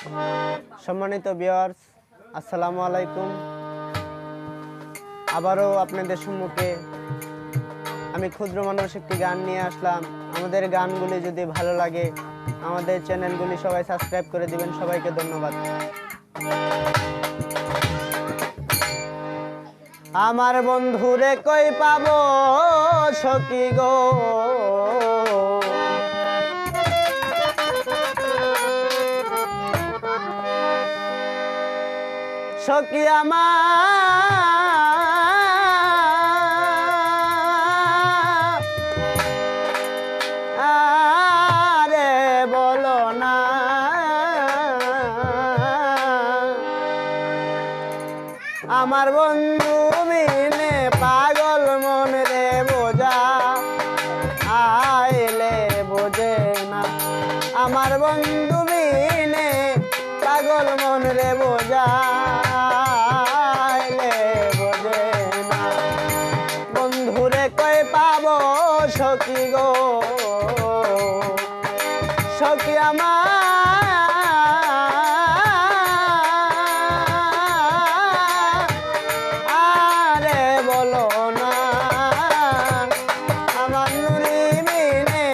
সম্মানিত ভিউয়ার্স, আসসালামু আলাইকুম। আবারও আপনাদের সম্মুখে আমি ক্ষুদ্র মানুষ একটি গান নিয়ে আসলাম। আমাদের গানগুলি যদি ভালো লাগে আমাদের চ্যানেলগুলি সবাই সাবস্ক্রাইব করে দিবেন। সবাইকে ধন্যবাদ। আমার বন্ধুরে কই পাবো সখী গো, সখী আরে বলো না, আমার বন্ধু মিলে পাগল মন রে বোঝা আইলে বোঝে না। আমার বন্ধু মিলে পাগল মন রে বোঝা আইলে বোঝে না। বন্ধুরে কই পাবো সখী গো, সখী আরে বলো না, আমার নুরি মিনে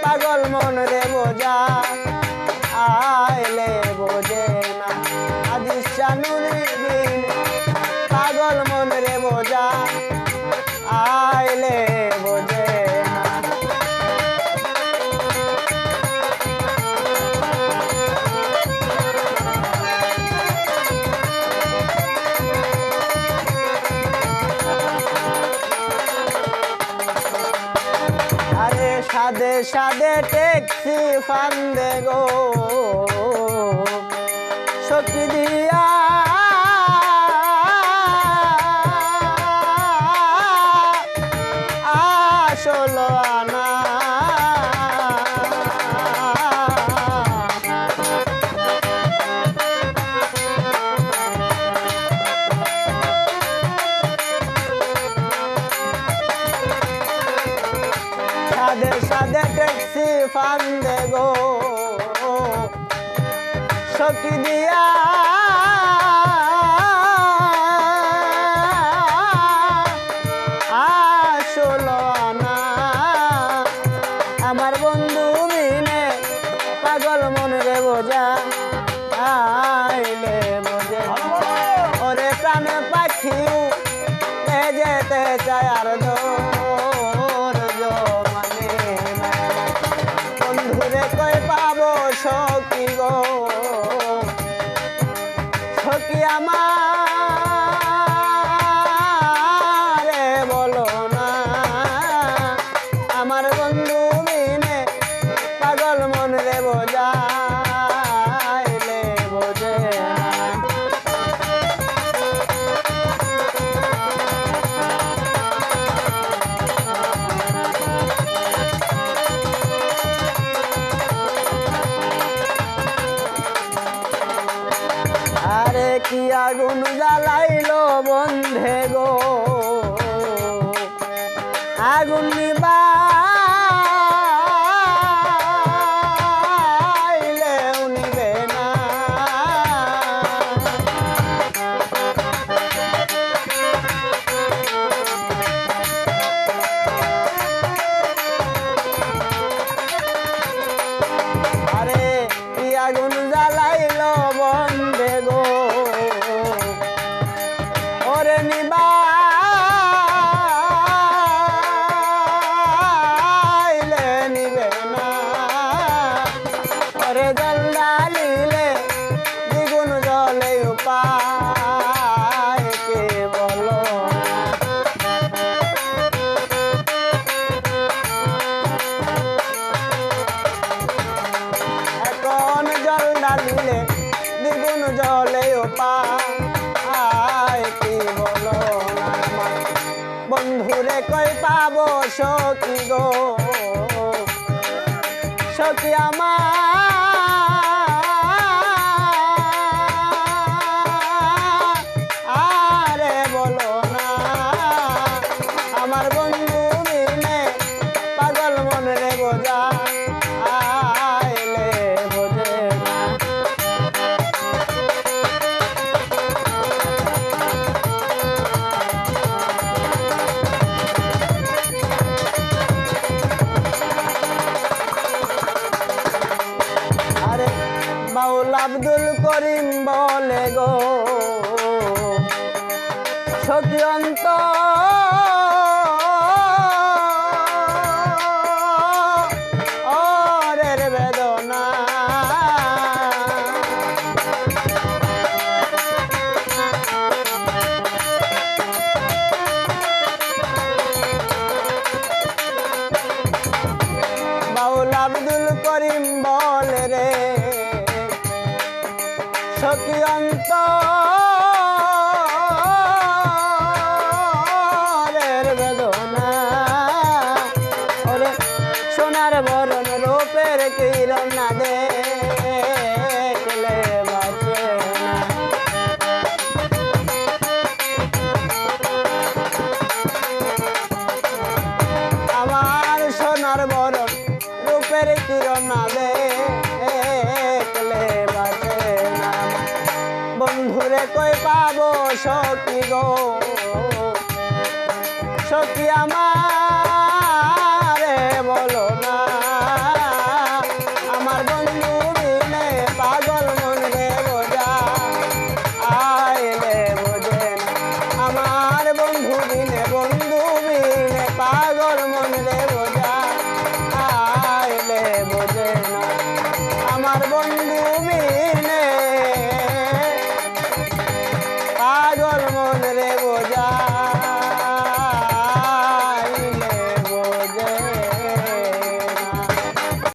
পাগল মন রে বোঝা আইলে বোঝে না। আদিশা নুরি মিনে পাগল মন রে বোঝা আইলে বোঝে না। আরে সাদে সাদে ট্যাক্সি ফান্দে গো, সখী দিয়া আসলো আনা। সাদে সাদে ট্যাক্সি ফান্দে গো, সখী দিয়া আসলো না। আমার বন্ধু মিলে পাগল মন রে বোঝা আইলে বোঝে। ওরে প্রাণ পাখিও যেতে চায় আর ধৈর্য মানে না। বন্ধুরে কই পাবো সখী গো, সখী আমারে বলো না, আমার বন্ধু মিনে পাগল মন রে বোঝা আইলে বোঝে না। আরে কি আগুন জ্বালাইলো বন্ধে গো, আগুন নিবাইলেও নিবে না। আরে কি আগুন জ্বালাইলো বন্ধে গো, ওরে নিবাইলে নিবে না। ওরে জল ঢালিলে দ্বিগুণ জলে উপায় কে বলো না। এখন জল ঢালিলে দ্বিগুণ জলে উপায় কি বলো না। বন্ধুরে কই পাবো সখী গো, সখী আরে বলো না, আমার বন্ধু মিলে পাগল মন রে বোঝা আইলে বোঝে না। বাউল আব্দুল করিম বলে গো সখী অন্তরের বেদনা বাউল আব্দুল করিম বলে রে সখী অন্তরের বেদনা ওরে সোনার বরণ রূপের কিরণ না দেখলে বাঁচে না আমার সোনার বরণ রূপের কিরণ না দেখলে বাঁচে না বন্ধুরে কই পাবো সখী গো সখী আমার